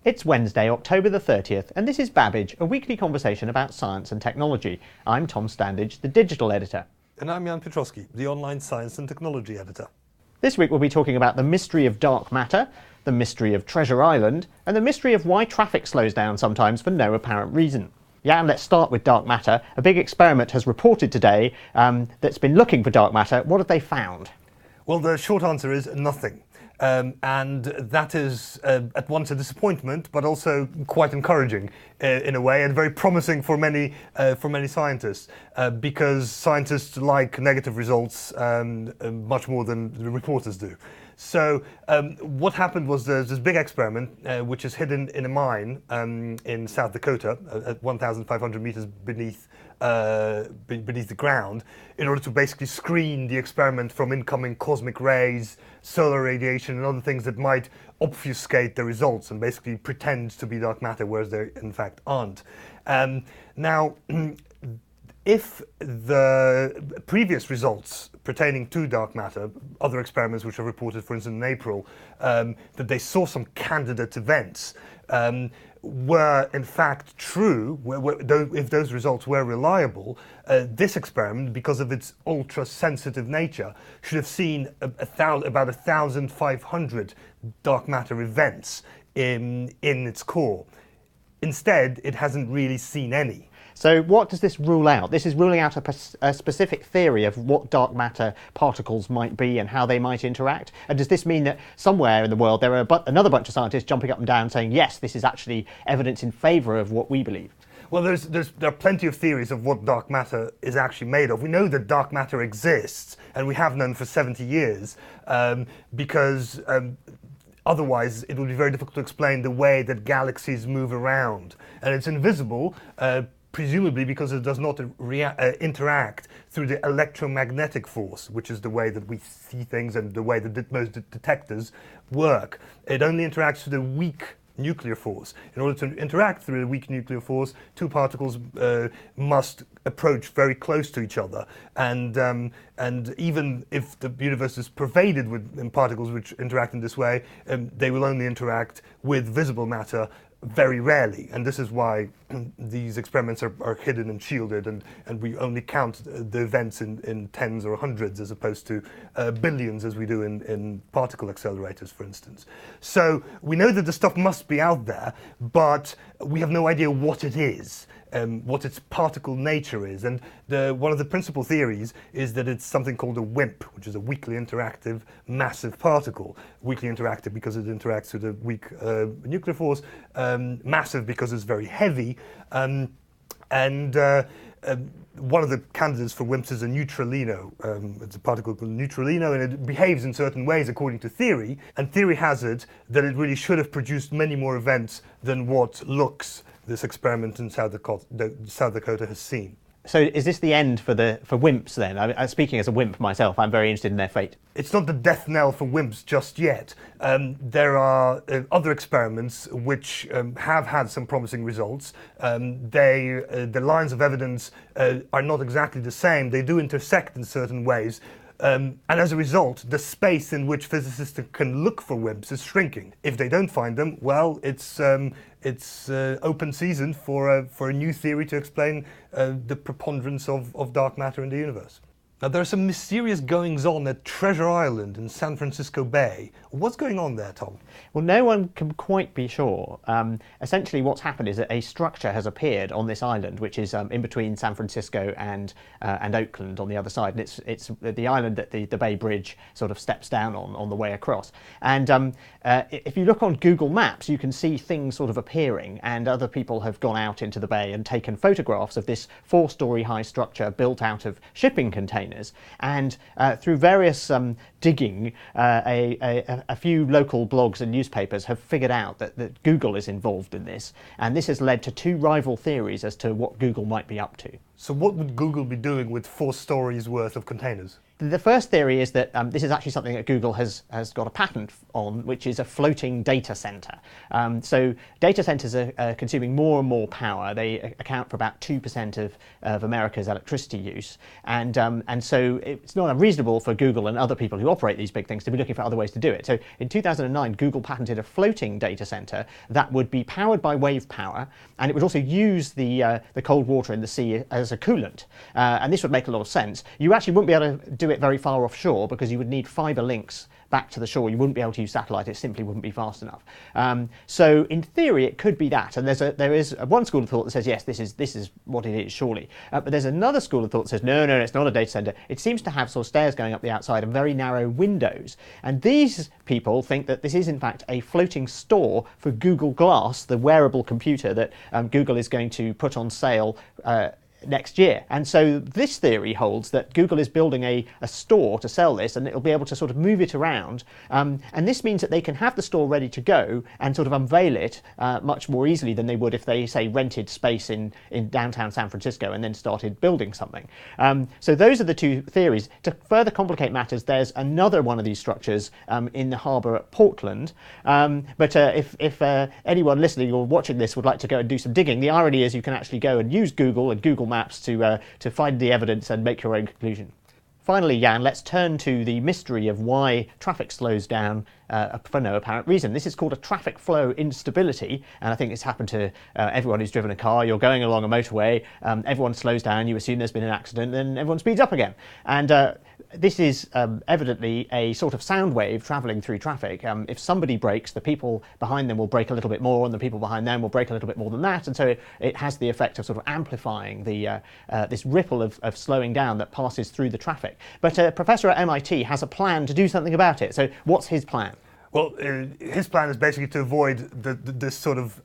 It's Wednesday, October the 30th, and this is Babbage, a weekly conversation about science and technology. I'm Tom Standage, the digital editor. And I'm Jan Piotrowski, the online science and technology editor. This week we'll be talking about the mystery of dark matter, the mystery of Treasure Island, and the mystery of why traffic slows down sometimes for no apparent reason. Jan, let's start with dark matter. A big experiment has reported today that's been looking for dark matter. What have they found? Well, the short answer is nothing. And that is at once a disappointment, but also quite encouraging in a way, and very promising for many scientists, because scientists like negative results much more than the reporters do. So what happened was there's this big experiment which is hidden in a mine in South Dakota at 1,500 meters beneath the ground, in order to basically screen the experiment from incoming cosmic rays, solar radiation, and other things that might obfuscate the results and basically pretend to be dark matter, whereas they in fact aren't. Now, if the previous results pertaining to dark matter, other experiments which are reported, for instance, in April, that they saw some candidate events, were in fact true, if those results were reliable, this experiment, because of its ultra-sensitive nature, should have seen about 1,500 dark matter events in its core. Instead, it hasn't really seen any. So what does this rule out? This is ruling out a specific theory of what dark matter particles might be and how they might interact? And does this mean that somewhere in the world there are another bunch of scientists jumping up and down saying, yes, this is actually evidence in favour of what we believe? Well, there are plenty of theories of what dark matter is actually made of. We know that dark matter exists, and we have known for 70 years, because otherwise it would be very difficult to explain the way that galaxies move around. And it's invisible, presumably because it does not interact through the electromagnetic force, which is the way that we see things and the way that most detectors work. It only interacts through the weak nuclear force. In order to interact through the weak nuclear force, two particles must approach very close to each other. And even if the universe is pervaded with particles which interact in this way, they will only interact with visible matter very rarely, and this is why these experiments are hidden and shielded, and we only count the events in tens or hundreds as opposed to billions as we do in particle accelerators, for instance. So we know that the stuff must be out there, but we have no idea what it is, what its particle nature is. And one of the principal theories is that it's something called a WIMP, which is a weakly interactive massive particle. Weakly interactive because it interacts with a weak nuclear force, massive because it's very heavy, and one of the candidates for WIMPs is a neutralino. It's a particle called neutralino, and it behaves in certain ways according to theory, and theory has it that it really should have produced many more events than what this experiment in South Dakota has seen. So is this the end for WIMPs then? Speaking as a WIMP myself, I'm very interested in their fate. It's not the death knell for WIMPs just yet. There are other experiments which have had some promising results. The lines of evidence are not exactly the same. They do intersect in certain ways. And as a result, the space in which physicists can look for WIMPs is shrinking. If they don't find them, well, it's open season for a new theory to explain the preponderance of dark matter in the universe. Now, there are some mysterious goings-on at Treasure Island in San Francisco Bay. What's going on there, Tom? Well, no one can quite be sure. Essentially, what's happened is that a structure has appeared on this island, which is in between San Francisco and Oakland on the other side. And it's the island that the Bay Bridge sort of steps down on the way across. And if you look on Google Maps, you can see things sort of appearing, and other people have gone out into the bay and taken photographs of this 4-story high structure built out of shipping containers. And through various digging, a few local blogs and newspapers have figured out that Google is involved in this, and this has led to 2 rival theories as to what Google might be up to. So what would Google be doing with 4 stories worth of containers? The first theory is that this is actually something that Google has got a patent on, which is a floating data center. So data centers are consuming more and more power. They account for about 2% of America's electricity use. And so it's not unreasonable for Google and other people who operate these big things to be looking for other ways to do it. So in 2009, Google patented a floating data center that would be powered by wave power, and it would also use the cold water in the sea as a coolant. And this would make a lot of sense. You actually wouldn't be able to do it very far offshore because you would need fiber links back to the shore. You wouldn't be able to use satellite. It simply wouldn't be fast enough. So in theory, it could be that. And there is one school of thought that says, yes, this is what it is, surely. But there's another school of thought that says, no, it's not a data center. It seems to have sort of stairs going up the outside and very narrow windows. And these people think that this is, in fact, a floating store for Google Glass, the wearable computer that Google is going to put on sale next year. And so this theory holds that Google is building a store to sell this, and it'll be able to sort of move it around. And this means that they can have the store ready to go and sort of unveil it much more easily than they would if they, say, rented space in downtown San Francisco and then started building something. So those are the two theories. To further complicate matters, there's another one of these structures in the harbour at Portland. But if anyone listening or watching this would like to go and do some digging, the irony is you can actually go and use Google and Google Maps to find the evidence and make your own conclusion. Finally, Jan, let's turn to the mystery of why traffic slows down for no apparent reason. This is called a traffic flow instability, and I think it's happened to everyone who's driven a car. You're going along a motorway, everyone slows down, you assume there's been an accident, then everyone speeds up again. And this is evidently a sort of sound wave travelling through traffic. If somebody brakes, the people behind them will brake a little bit more, and the people behind them will brake a little bit more than that, and so it has the effect of sort of amplifying this ripple of slowing down that passes through the traffic. But a professor at MIT has a plan to do something about it. So what's his plan? Well, his plan is basically to avoid this sort of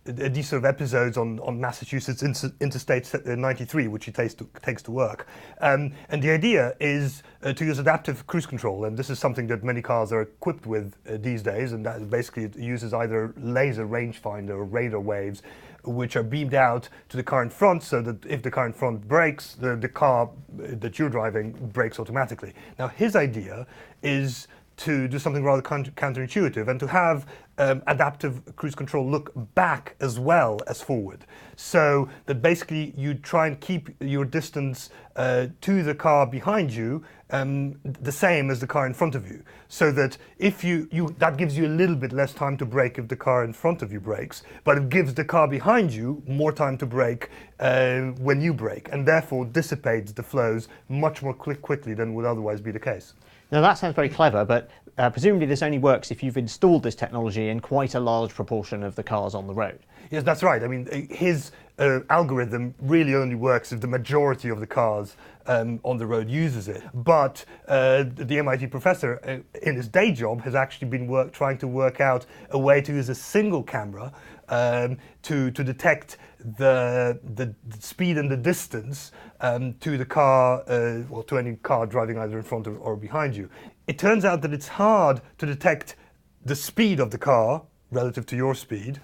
these sort of episodes on Massachusetts Interstate 93, which he takes to work. And the idea is to use adaptive cruise control, and this is something that many cars are equipped with these days, and that basically uses either laser rangefinder or radar waves, which are beamed out to the car in front, so that if the car in front brakes, the car that you're driving brakes automatically. Now, his idea is to do something rather counterintuitive and to have adaptive cruise control look back as well as forward. So that basically you try and keep your distance to the car behind you the same as the car in front of you. So that if that gives you a little bit less time to brake if the car in front of you brakes, but it gives the car behind you more time to brake when you brake, and therefore dissipates the flows much more quickly than would otherwise be the case. Now that sounds very clever, but presumably this only works if you've installed this technology in quite a large proportion of the cars on the road. Yes, that's right. I mean, his algorithm really only works if the majority of the cars on the road uses it. But the MIT professor, in his day job, has actually been trying to work out a way to use a single camera to detect the speed and the distance to the car, well, to any car driving either in front or behind you. It turns out that it's hard to detect the speed of the car relative to your speed,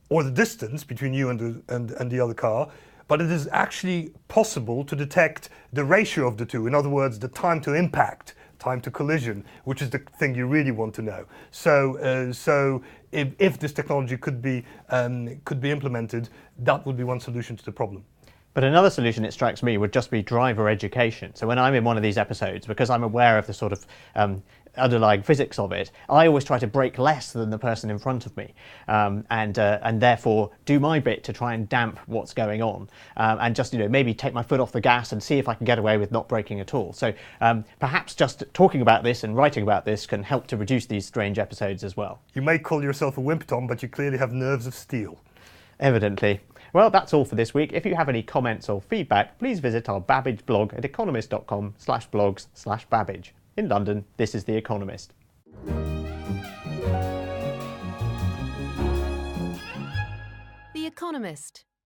or the distance between you and the other car, but it is actually possible to detect the ratio of the two. In other words, the time to impact, time to collision, which is the thing you really want to know. So if this technology could be implemented, that would be one solution to the problem. But another solution, it strikes me, would just be driver education. So when I'm in one of these episodes, because I'm aware of the sort of underlying physics of it, I always try to brake less than the person in front of me, and therefore do my bit to try and damp what's going on, and just maybe take my foot off the gas and see if I can get away with not braking at all. So perhaps just talking about this and writing about this can help to reduce these strange episodes as well. You may call yourself a wimp, Tom, but you clearly have nerves of steel. Evidently. Well, that's all for this week. If you have any comments or feedback, please visit our Babbage blog at economist.com/blogs/Babbage. In London, this is The Economist. The Economist.